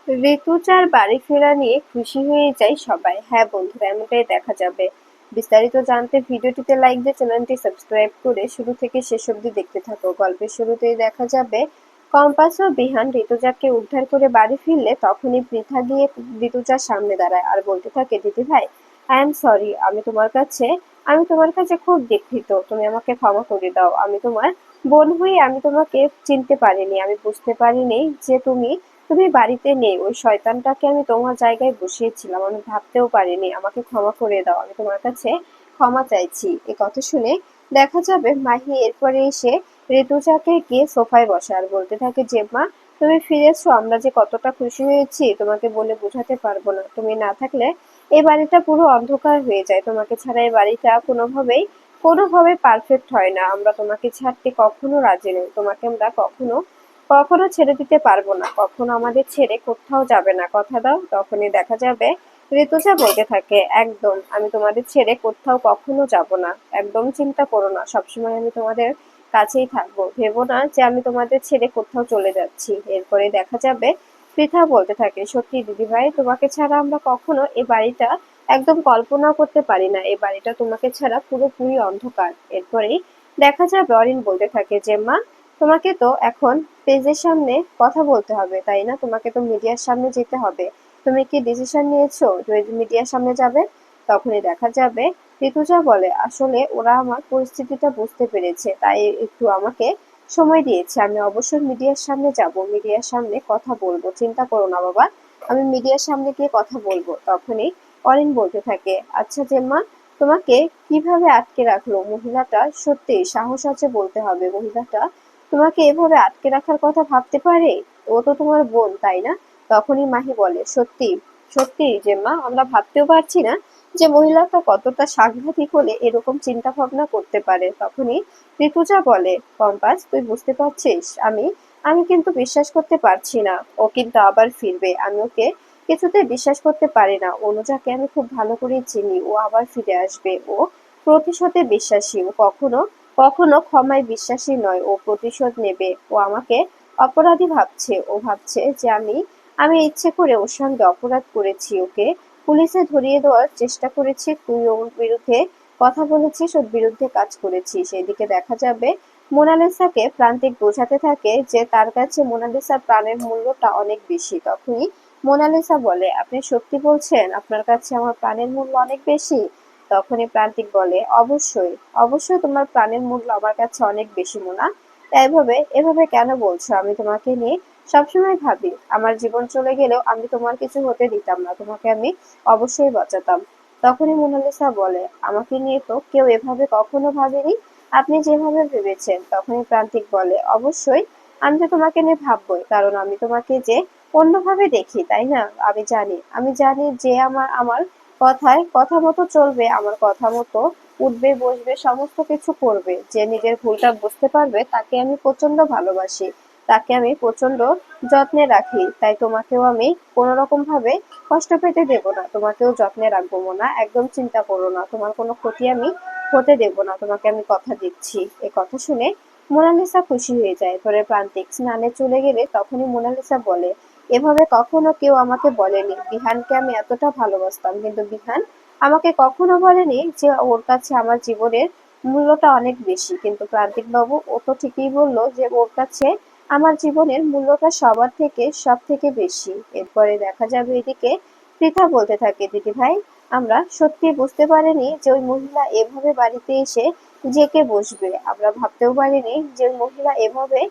ঋতুজার বাড়ি ফেরা নিয়ে খুশি হয়ে যায় সবাই। হ্যাঁ বন্ধুরা, এমনটাই দেখা যাবে। বিস্তারিত জানতে ভিডিওটিতে লাইক দিয়ে চ্যানেলটি সাবস্ক্রাইব করে শুরু থেকে শেষ অবধি দেখতে থাকো। গল্পের শুরুতেই দেখা যাবে কম্পাস ও বিহান ঋতুজাকে উদ্ধার করে বাড়ি ফিরলে তখনই পৃথা গিয়ে ঋতুজার সামনে দাঁড়ায় আর বলতে থাকে, দিদি ভাই, আই এম সরি। আমি তোমার কাছে খুব দুঃখিত। তুমি আমাকে ক্ষমা করে দাও। আমি তোমার বোন হয়ে আমি তোমাকে চিনতে পারিনি। আমি বুঝতে পারিনি যে তুমি বাড়িতে নেই। ওই শয়তানটাকে আমি তোমার জায়গায় বসিয়েছিলাম। আমি ভাবতেও পারিনি। আমাকে ক্ষমা করে দাও। আমি তোমার কাছে ক্ষমা চাইছি। এ কথা শুনে দেখা যাবে মাহি এরপরে এসে ঋতুজাকে গিয়ে সোফায় বসে আর বলতে থাকে যে, মা, তুমি ফিরেছো। আমরা যে কতটা খুশি হয়েছি তোমাকে বলে বোঝাতে পারবো না। তুমি না থাকলে এই বাড়িটা পুরো অন্ধকার হয়ে যায়। তোমাকে ছাড়া এই বাড়িটা কোনোভাবে পারফেক্ট হয় না। আমরা তোমাকে ছাড়তে কখনো রাজি নই। তোমাকে আমরা কখনো কখনো ছেড়ে দিতে পারবো না। কখনো আমাদের ছেড়ে কোথাও যাবে না। কথা দাও। তখনই দেখা যাবে ঋতুজা বলতে থাকে, একদম আমি তোমাদের ছেড়ে কোথাও কখনো যাব না। একদম চিন্তা করো না। সবসময় আমি তোমাদের কাছেই থাকবো। ভেবো না যে আমি তোমাদের ছেড়ে কোথাও চলে যাচ্ছি। এরপরে দেখা যাবে পৃথা বলতে থাকে, সত্যি দিদিভাই, তোমাকে ছাড়া আমরা কখনো এই বাড়িটা একদম কল্পনাও করতে পারি না। এই বাড়িটা তোমাকে ছাড়া পুরোপুরি অন্ধকার। এরপরেই দেখা যাবে অরিন বলতে থাকে যে, মা, তোমাকে তো এখন স্টেজের সামনে কথা বলতে হবে, তাই না? তোমাকে তো মিডিয়ার সামনে যেতে হবে। তুমি কি ডিসিশন নিয়েছো যে মিডিয়ার সামনে যাবে? তখনই দেখা যাবে ঋতুজা বলে, আসলে ওরা আমার পরিস্থিতিটা বুঝতে পেরেছে, তাই একটু আমাকে সময় দিয়েছে। আমি অবশ্যই মিডিয়ার সামনে যাব। মিডিয়ার সামনে কথা বলবো। চিন্তা করো না বাবা, আমি মিডিয়ার সামনে গিয়ে কথা বলবো। তখনই অরিন বলতে থাকে, আচ্ছা জেম্মা, তোমাকে কিভাবে আটকে রাখলো মহিলাটা? সত্যি সাহস আছে বলতে হবে। মহিলাটা তোমাকে এভাবে আটকে রাখার কথা ভাবতে পারে? ও তো তোমার বোন, তাই না? তখনই মাহি বলে, সত্যি সত্যি জেম্মা, আমরা ভাবতেও পারছি না যে মহিলাটা কতটা সাংঘাতিক হলে এরকম চিন্তা ভাবনা করতে পারে। তখনই ঋতুজা বলে, কম্পাস, তুই বুঝতে পারছিস? আমি আমি কিন্তু বিশ্বাস করতে পারছি না ও কিন্তু আবার ফিরবে। আমি ওকে কিছুতে বিশ্বাস করতে পারি না। অনুজাকে আমি খুব ভালো করেই চিনি। ও আবার ফিরে আসবে। ও প্রতিশোধে বিশ্বাসী। ও কখনো কখনো ক্ষমায় বিশ্বাসী নয়। ও প্রতিশোধ নেবে। ও আমাকে অপরাধী ভাবছে। ও ভাবছে যে আমি ইচ্ছে করে ওর সঙ্গে অপরাধ করেছি। ওকে পুলিশে ধরিয়ে দেওয়ার চেষ্টা করেছি। তুই ওর বিরুদ্ধে কথা বলেছিস, ওর বিরুদ্ধে কাজ করেছিস। এদিকে দেখা যাবে মোনালিসাকে প্রান্তিক বোঝাতে থাকে যে তার কাছে মোনালিসার প্রাণের মূল্যটা অনেক বেশি। তখনই মোনালিসা বলে, আপনি সত্যি বলছেন আপনার কাছে আমার প্রাণের মূল্য অনেক বেশি? তখনই প্রান্তিক বলে, অবশ্যই অবশ্যই তোমার প্রাণের মূল্য আমার কাছে অনেক বেশি মোনা। তাই এভাবে এভাবে কেন বলছো? আমি তোমাকে নিয়ে সবসময় ভাবি। আমার জীবন চলে গেলেও আমি তোমার কিছু হতে দিতাম না। তোমাকে আমি অবশ্যই বাঁচাতাম। তখনই মোনালিসা বলে, আমাকে নিয়ে তো কেউ এভাবে কখনো ভাবেনি আপনি যেভাবে ভেবেছেন। তখনই প্রান্তিক বলে, অবশ্যই আমি তো তোমাকে নিয়ে ভাববই, কারণ আমি তোমাকে যে অন্যভাবে দেখি, তাই না? আমি জানি যে আমার আমার কথায় কথা মতো চলবে, আমার কথা মতো উঠবে বসবে, সমস্ত কিছু করবে। যে নিজের ভুলটা বুঝতে পারবে তাকে আমি প্রচন্ড ভালোবাসি। তাকে আমি প্রচন্ড যত্নে রাখি। তাই তোমাকেও আমি কোনো রকম ভাবে কষ্ট পেতে দেব না। তোমাকেও যত্নে রাখবো মোনা। একদম চিন্তা করো না। তোমার কোনো ক্ষতি আমি হতে দেব না। তোমাকে আমি কথা দিচ্ছি। এ কথা শুনে মোনালিসা খুশি হয়ে যায়। পরে প্রান্তিক স্নানে চলে গেলে তখনই মোনালিসা বলে, এভাবে কখনো কেউ আমাকে বলেনি বিহানকে আমি এতটা ভালোবাসতাম। কিন্তু বিহান আমাকে কখনো বলেনি যে ওর কাছে আমার জীবনের মূল্যটা অনেক বেশি। কিন্তু প্রান্তিক বাবু, ও তো ঠিকই বললো যে ওর কাছে আমার জীবনের মূল্যটা সবার থেকে সব থেকে বেশি। এরপরে দেখা যাবে এদিকে পৃথা বলতে থাকে, দিদি ভাই, আমরা সত্যি বুঝতে পারিনি যে ওই মহিলা এভাবে বাড়িতে এসে জেকে বসবে। আমরা ভাবতেও পারিনি যে ওই মহিলা এভাবে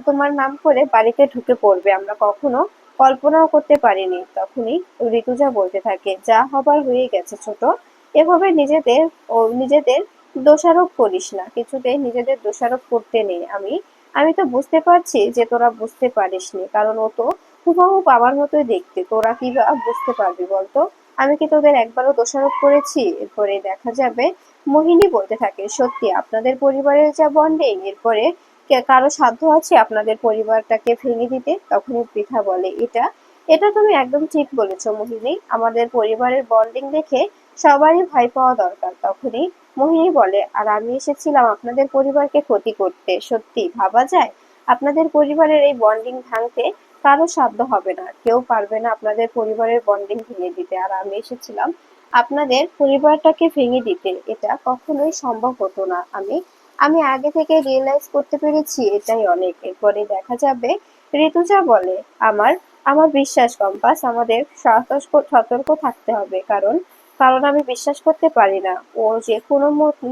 তোমার নাম করে বাড়িতে ঢুকে পড়বে। আমরা কখনো কল্পনাও করতে পারিনি। তখনই ঋতুজা বলতে থাকে, যা হবার হয়ে গেছে ছোট। এভাবে নিজেদের দোষারোপ করিস না। কিছুতেই নিজেদের দোষারোপ করতে নেই। আমি তো বুঝতে পারছি যে তোরা বুঝতে পারিসনি, কারণ ও তো হুবহু আমার মতোই দেখতে। তোরা কি বা বুঝতে পারবি বলতো? আমি কি তোদের একবারও দোষারোপ করেছি? এরপরে দেখা যাবে মোহিনী বলতে থাকে, সত্যি আপনাদের পরিবারের যা বন্ডিং, এরপরে কারো সাধ্য আছে আপনাদের পরিবারটাকে ভেঙে দিতে? তখনই পৃথা বলে, এটা এটা তুমি একদম ঠিক বলেছো মোহিনী। আমাদের পরিবারের বন্ডিং দেখে সবারই ভয় পাওয়া দরকার। তখনই মোহিনী বলে, আর আমি এসেছিলাম আপনাদের পরিবারকে ক্ষতি করতে? সত্যি ভাবা যায় আপনাদের পরিবারের এই বন্ডিং ভাঙতে? কারো সাধ্য হবে না, কেউ পারবে না আপনাদের পরিবারের বন্ডিং ভেঙে দিতে। আর আমি এসেছিলাম আপনাদের পরিবারটাকে ভেঙে দিতে, এটা কখনোই সম্ভব হতো না। আমি আমি আগে থেকে রিয়েলাইজ করতে পেরেছি, এটাই অনেক। এরপরে দেখা যাবে ঋতুজা বলে, আমার আমার বিশ্বাস কম্পাস, আমাদের সতর্ক থাকতে হবে, কারণ কারণ আমি বিশ্বাস করতে পারি না ও যে কোনো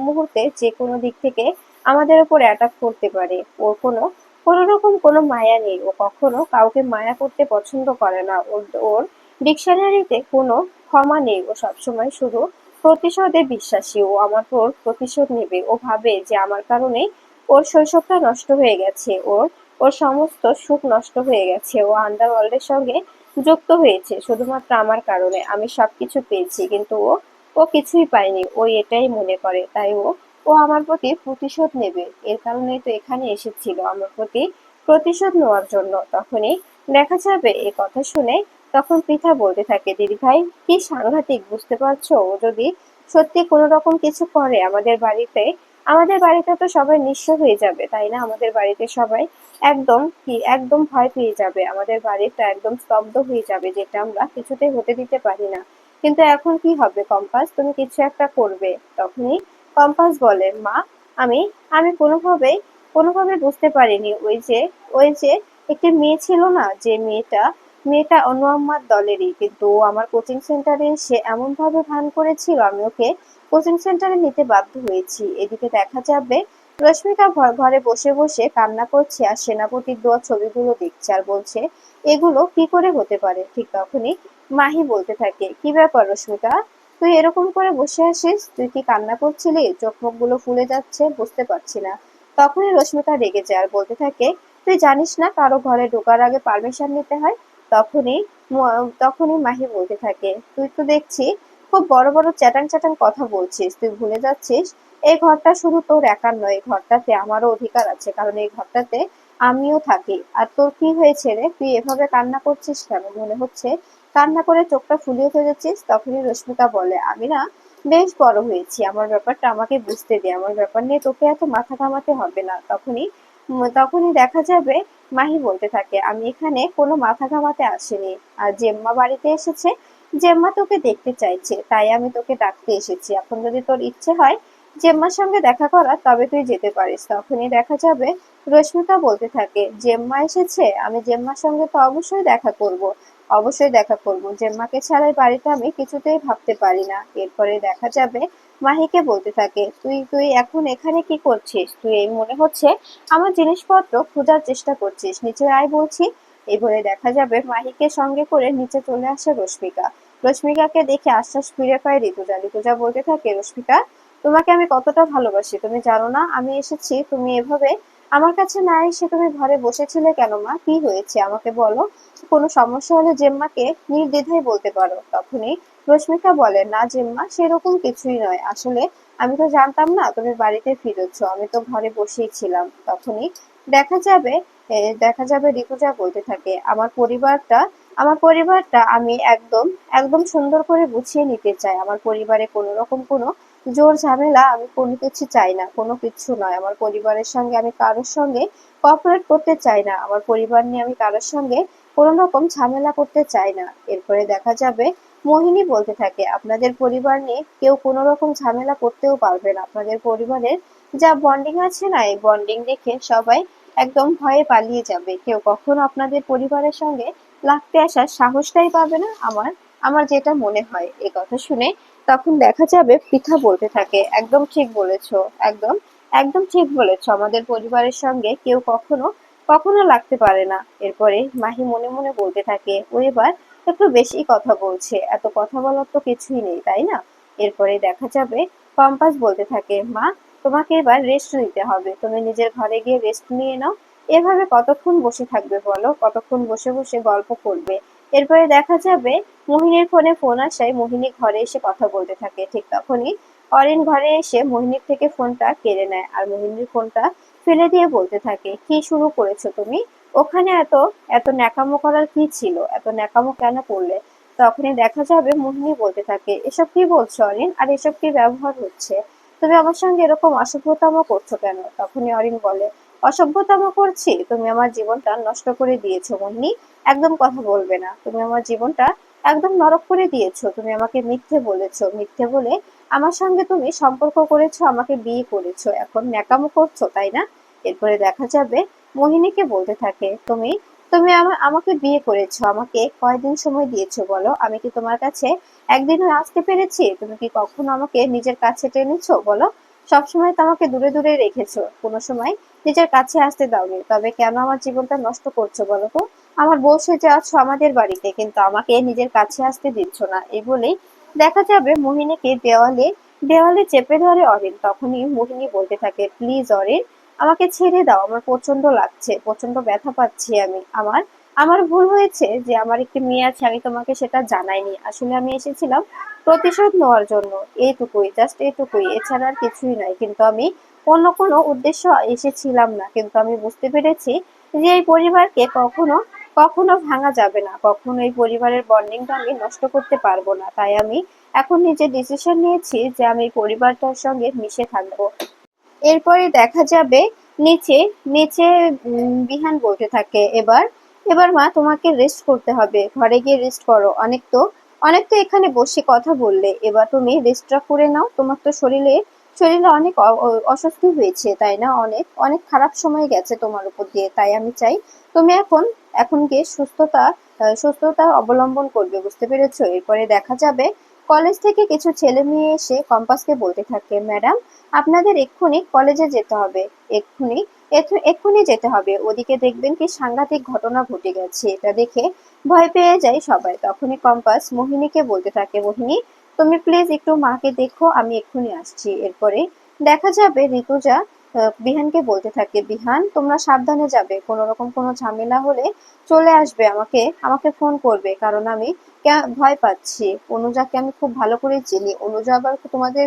মুহূর্তে যে কোনো দিক থেকে আমাদের উপর অ্যাটাক করতে পারে। ওর কোনো রকম কোনো মায়া নেই, ও কখনো কাউকে মায়া করতে পছন্দ করে না। ওর ওর ডিকশনারিতে কোনো ক্ষমা নেই, ও সবসময় শুধু প্রতিশোধে বিশ্বাসী। ও আমার উপর প্রতিশোধ নেবে, ও ভাবে যে আমার কারণে ওর শৈশবটা নষ্ট হয়ে গেছে, ওর ওর সমস্ত সুখ নষ্ট হয়ে গেছে, ও আন্ডারওয়ার্ল্ডের সঙ্গে যুক্ত হয়েছে শুধুমাত্র আমার কারণে। আমি সবকিছু পেয়েছি কিন্তু ও ও কিছুই পায়নি, ও এটাই মনে করে। তাই ও ও আমার প্রতি প্রতিশোধ নেবে, এর কারণেই তো এখানে এসেছিল আমার প্রতি প্রতিশোধ নেওয়ার জন্য। তখনই দেখা যাবে এ কথা শুনে তখন পৃথা বলতে থাকে, দিদি ভাই কি সাংঘাতিক, বুঝতে পারছো? ও যদি সত্যি কোনো রকম কিছু করে আমাদের বাড়িতে তো সবাই নিঃস্ব হয়ে যাবে, তাই না? আমাদের বাড়িতে সবাই একদম ভয় পেয়ে যাবে, আমাদের বাড়িটা একদম স্তব্ধ হয়ে যাবে, যেটা আমরা কিছুতেই হতে দিতে পারি না। কিন্তু এখন কি হবে কম্পাস, তুমি কিছু একটা করবে। তখনই কম্পাস বলে, মা, আমি আমি কোনোভাবে বুঝতে পারিনি, ওই যে একটি মেয়ে ছিল না, যে মেয়েটা অনু আম্মার দলেরই, কিন্তু ও আমার কোচিং সেন্টারে এসে এমন ভাবে ভান করেছিল, আমি ওকে কোচিং সেন্টারে নিতে বাধ্য হয়েছি। এদিকে দেখা যাবে রশ্মিকা ঘরে বসে বসে কান্না করছে আর সেনাপতির দেওয়া ছবিগুলো দেখছে আর বলছে, এগুলো কি করে হতে পারে। ঠিক তখনই মাহি বলতে থাকে, কি ব্যাপার রশ্মিকা, তুই এরকম করে বসে আছিস, তুই কি কান্না করছিলি? চোখ মুখ গুলো ফুলে যাচ্ছে, বুঝতে পারছি না। তখনই রশ্মিকা রেগে যায় আর বলতে থাকে, তুই জানিস না কারো ঘরে ঢোকার আগে পারমিশন নিতে হয়? তখনই মাহি বলতে থাকে, তুই তো দেখছি খুব বড় বড় চ্যাটাং চ্যাটাং কথা বলছিস, তুই ভুলে যাচ্ছিস এই ঘরটা শুধু তোর একার নয়, এই ঘরটাতে আমারও অধিকার আছে, কারণ এই ঘরটাতে আমিও থাকি। আর তোর কি হয়েছে রে, তুই এভাবে কান্না করছিস কেন? মনে হচ্ছে কান্না করে চোখটা ফুলিয়ে ফেলেছিস। তখনই রশ্মিকা বলে, আমি না বেশ বড় হয়েছি, আমার ব্যাপারটা আমাকে বুঝতে দে, আমার ব্যাপার নিয়ে তোকে এত মাথা ঘামাতে হবে না। তখনই দেখা যাবে মাহি বলতে থাকে, আমি এখানে কোনো মাথা ঘামাতে আসিনি, আর জেম্মা বাড়িতে এসেছে, জেম্মা তোকে দেখতে চাইছে, তাই আমি তোকে ডাকতে এসেছি। এখন যদি তোর ইচ্ছে হয় জেম্মার সঙ্গে দেখা করার, তবে তুই যেতে পারিস। তখনই দেখা যাবে রশ্মিকা বলতে থাকে, জেম্মা এসেছে, আমি জেম্মার সঙ্গে তো অবশ্যই দেখা করব, জেম্মাকে ছাড়া এই বাড়িতে আমি কিছুতেই ভাবতে পারি না। এরপরে দেখা যাবে মাহিকে বলতে থাকে, তুই তুই এখন এখানে কি করছিস? তুই এই মনে হচ্ছে আমার জিনিসপত্র খোঁজার চেষ্টা করছিস, নিচে আয় বলছি। এই বলে দেখা যাবে মাহিকে সঙ্গে করে নিচে চলে আসে রশ্মিকা। রশ্মিকাকে দেখে আশ্বাস ফিরে পায় ঋতুজা। ঋতুজা বলতে থাকে, রশ্মিকা, তোমাকে আমি কতটা ভালোবাসি তুমি জানো না? আমি এসেছি, তুমি এভাবে আমার কাছে না এসে তুমি ঘরে বসেছিলে কেন? মা, কি হয়েছে আমাকে বলো, কোনো সমস্যা হলে জেম্মাকে নির্দ্বিধায় বলতে পারো। তখনই রশ্মিকা বলে, না জেম্মা, সেরকম কিছুই নয়, আসলে আমি তো জানতাম না তুমি বাড়িতে ফিরেছো, আমি তো ঘরে বসেই ছিলাম। তখনই দেখা যাবে দেখা যাবে ঋতুজা বলতে থাকে, আমার পরিবারটা আমি একদম একদম সুন্দর করে গুছিয়ে নিতে চাই। আমার পরিবারে কোনো রকম কোনো জোর ঝামেলা আমি কোনো কিছু চাই না, কোনো কিছু নয়। আমার পরিবারের সঙ্গে আমি কারোর সঙ্গে কোঅপারেট করতে চাই না, আমার পরিবার নিয়ে আমি কারোর সঙ্গে কোনো রকম ঝামেলা করতে চাই না। এরপরে দেখা যাবে মোহিনী বলতে থাকে, আপনাদের পরিবার নিয়ে কেউ কোনো রকম ঝামেলা করতেও পারবে না, আপনাদের পরিবারের যা বন্ডিং আছে না, এই বন্ডিং দেখে সবাই একদম ভয়ে পালিয়ে যাবে, কেউ কখনো আপনাদের পরিবারের সঙ্গে লাগতে আসার সাহসটাই পাবে না। আমার আমার যেটা মনে হয়। এই কথা শুনে তখন দেখা যাবে পৃথা বলতে থাকে, একদম ঠিক বলেছো, একদম একদম ঠিক বলেছো, আমাদের পরিবারের সঙ্গে কেউ কখনো কখনো লাগতে পারে না। এরপরে মাহি মনে মনে বলতে থাকে, ও এবার একটু বেশি কথা বলছে, এত কথা বলার তো কিছুই নেই, তাই না? এরপরে দেখা যাবে কম্পাস বলতে থাকে, মা, তোমাকে এবার রেস্ট নিতে হবে, তুমি নিজের ঘরে গিয়ে রেস্ট নিয়ে নাও। এভাবে কতক্ষণ বসে থাকবে বলো, কতক্ষণ বসে বসে গল্প করবে? এরপরে দেখা যাবে মোহিনীর ফোন আসায় মোহিনী ঘরে এসে কথা বলতে থাকে। ঠিক তখনই অরিন ঘরে এসে মোহিনীর থেকে ফোনটা কেড়ে নেয় আর মোহিনীর ফোনটা ফেলে দিয়ে বলতে থাকে, কি শুরু করেছো তুমি? ওখানে এত এত ন্যাকামো করার কি ছিল? এত ন্যাকামো কেন করলে? তখনই দেখা যাবে মোহিনী বলতে থাকে, এসব কি বলছো অরিন, আর এসব কি ব্যবহার হচ্ছে? তুমি আমার সঙ্গে এরকম অসভ্যতামো করছো কেন? তখনই অরিন বলে, অসভ্যতামো করছি? তুমি আমার জীবনটা নষ্ট করে দিয়েছো মোহিনী, একদম কথা বলবে না। তুমি আমার জীবনটা একদম নরক করে দিয়েছো। তুমি আমাকে মিথ্যে বলেছো, মিথ্যে বলে আমার সঙ্গে তুমি সম্পর্ক করেছো, আমাকে বিয়ে করেছো, এখন ন্যাকামো করছো, তাই না? এরপরে দেখা যাবে মোহিনীকে বলতে থাকে, তুমি তুমি আমাকে বিয়ে করেছো, আমাকে কয়দিন সময় দিয়েছো বলো? আমি কি তোমার কাছে একদিনও আসতে পেরেছি? তুমি কি কখনো আমাকে নিজের কাছে টেনেছো বলো? সবসময় তো আমাকে দূরে দূরে রেখেছো, কোনো সময় নিজের কাছে আসতে দাওনি। তবে কেন আমার জীবনটা নষ্ট করছো বলো তো? আমার বউ সেজে আছো আমাদের বাড়িতে, কিন্তু আমাকে নিজের কাছে আসতে দিচ্ছ না। এই বলেই দেখা যাবে মোহিনীকে দেওয়ালে দেওয়ালে চেপে ধরে অরিন। তখনই মোহিনী বলতে থাকে, প্লিজ অরিন, আমাকে ছেড়ে দাও, আমার প্রচন্ড লাগছে, প্রচন্ড ব্যথা পাচ্ছি আমি। আমার আমার ভুল হয়েছে যে আমার একটি মেয়ে আছে, আমি তোমাকে সেটা জানাইনি। আসলে আমি এসেছিলাম প্রতিশোধ নেওয়ার জন্য, এইটুকুই, জাস্ট এইটুকুই, এছাড়া আর কিছুই নয়। কিন্তু আমি অন্য কোনো উদ্দেশ্য এসেছিলাম না। কিন্তু আমি বুঝতে পেরেছি যে এই পরিবারকে কখনো কখনো ভাঙা যাবে না, কখনো এই পরিবারের বন্ডিংটা আমি নষ্ট করতে পারবো না। তাই আমি এখন নিজে ডিসিশন নিয়েছি যে আমি এই পরিবারটার সঙ্গে মিশে থাকবো। এরপরে দেখা যাবে নিচে নিচে বিহান বলতে থাকে, এবার এবার মা তোমাকে রেস্ট করতে হবে, ঘরে গিয়ে রেস্ট করো। অনেক তো এখানে বসে কথা বললে, এবার তুমি রেস্টটা করে নাও। তোমার তো শরীরে শরীরে অনেক অস্বস্তি হয়েছে, তাই না? অনেক অনেক খারাপ সময় গেছে তোমার উপর দিয়ে। তাই আমি চাই তুমি এখন গিয়ে সুস্থতা অবলম্বন করবে, বুঝতে পেরেছো? এরপরে দেখা যাবে কলেজ থেকে কিছু ছেলে মেয়ে এসে কম্পাসকে বলতে থাকে, ম্যাডাম, আপনাদের এক্ষুনি কলেজে যেতে হবে, এক্ষুনি এক্ষুনি যেতে হবে। ওদিকে দেখবেন কি সাংঘাতিক ঘটনা ঘটে গেছে। এটা দেখে ভয় পেয়ে যায় সবাই। তখনই কম্পাস মোহিনীকে বলতে থাকে, মোহিনী, তুমি প্লিজ একটু মাকে দেখো, আমি এক্ষুনি আসছি। এরপরে দেখা যাবে ঋতুজা বিহানকে বলতে থাকে, বিহান, তোমরা সাবধানে যাবে, কোনো রকম কোনো ঝামেলা হলে চলে আসবে, আমাকে আমাকে ফোন করবে, কারণ আমি ভয় পাচ্ছি। অনুজাকে আমি খুব ভালো করে চিনি। অনুজা আবার তোমাদের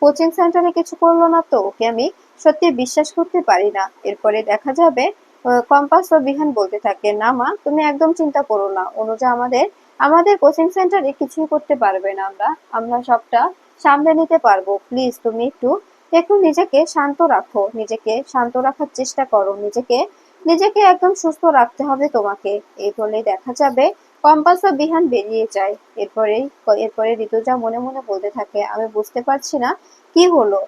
কোচিং সেন্টারে কিছু করলো না তো? ওকে আমি সত্যি বিশ্বাস করতে পারি না। এরপরে দেখা যাবে কম্পাস ও বিহান বলতে থাকে, না মা, তুমি একদম চিন্তা করো না, অনুজা আমাদের আমাদের কোচিং সেন্টারে কিছুই করতে পারবে না। আমরা আমরা সবটা সামলে নিতে পারবো। প্লিজ তুমি একটু একটু নিজেকে শান্ত রাখো, নিজেকে শান্ত রাখার চেষ্টা করো, নিজেকে নিজেকে একদম সুস্থ রাখতে হবে তোমাকে। এই বলে দেখা যাবে কম্পাস ও বিহান বেরিয়ে যায়। এরপরে এরপরে ঋতুজা মনে মনে বলতে থাকে, আমি বুঝতে পারছি না কি হলো,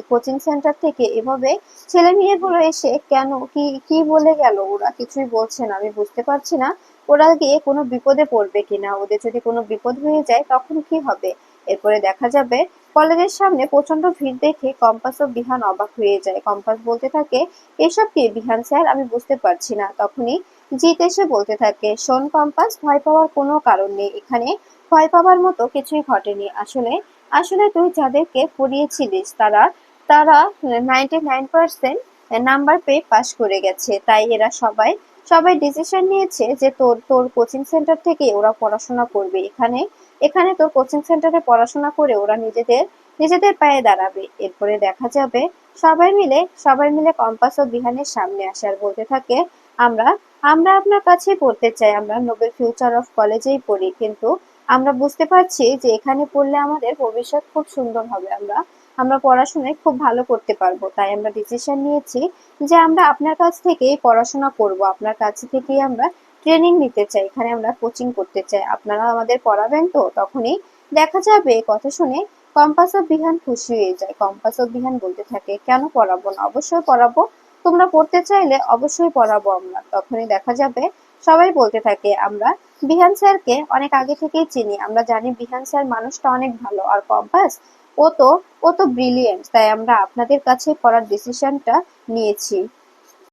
কোচিং সেন্টার থেকে এভাবে ছেলে মেয়েগুলো এসে কেন, কি কি বলে গেল? ওরা কিছুই বলছে না, আমি বুঝতে পারছি না ওরা গিয়ে কোনো বিপদে পড়বে কিনা। ওদের যদি কোনো বিপদ হয়ে যায় তখন কি হবে? এরপরে দেখা যাবে কলেজের সামনে প্রচন্ড ভিড় দেখে কম্পাস ও বিহান অবাক হয়ে যায়। কম্পাস বলতে থাকে, এসব কি বিহান স্যার? আমি বুঝতে পারছি না। তখনই জিৎ এসে বলতে থাকে, শোন কম্পাস, ভয় পাওয়ার কোনো কারণ নেই, এখানে ভয় পাওয়ার মতো কিছুই ঘটেনি। আসলে আসলে তুই যাদেরকে পড়িয়েছিলিস তারা তারা 99% নাম্বার পেয়ে পাশ করে গেছে। তাই এরা সবাই সবাই ডিসিশন নিয়েছে যে তোর তোর কোচিং সেন্টার থেকে ওরা পড়াশোনা করবে। এখানে এখানে তোর কোচিং সেন্টারে পড়াশোনা করে ওরা নিজেদের নিজেদের পায়ে দাঁড়াবে। এরপরে দেখা যাবে সবাই মিলে কম্পাস ও বিহানের সামনে আসে আর বলতে থাকে, আমরা আমরা আপনার কাছেই পড়তে চাই, আমরা নোবেল ফিউচার অফ কলেজেই পড়ি, কিন্তু আমরা বুঝতে পারছি যে এখানে পড়লে আমাদের ভবিষ্যৎ খুব সুন্দর হবে, আমরা আমরা পড়াশোনায় খুব ভালো করতে পারবো। তাই আমরা ডিসিশন নিয়েছি যে আমরা আপনার কাছ থেকেই পড়াশোনা করব, আপনার কাছ থেকেই আমরা ট্রেনিং নিতে চাই, এখানে আমরা কোচিং করতে চাই, আপনারা আমাদের পড়াবেন তো? তখনই দেখা যাবে কথা শুনে কম্পাস ও বিহান খুশি হয়ে যায়। কম্পাস ও বিহান বলতে থাকে, কেন পড়াবো না, অবশ্যই পড়াবো, তোমরা পড়তে চাইলে অবশ্যই পড়াবো আমরা। তখনই দেখা যাবে সবাই বলতে থাকে, আমরা বিহান স্যারকে অনেক আগে থেকেই চিনি, আমরা জানি বিহান স্যার মানুষটা অনেক ভালো, আর কম্পাস ও তো ও তো ব্রিলিয়েন্ট, তাই আমরা আপনাদের কাছে পড়ার ডিসিশনটা নিয়েছি।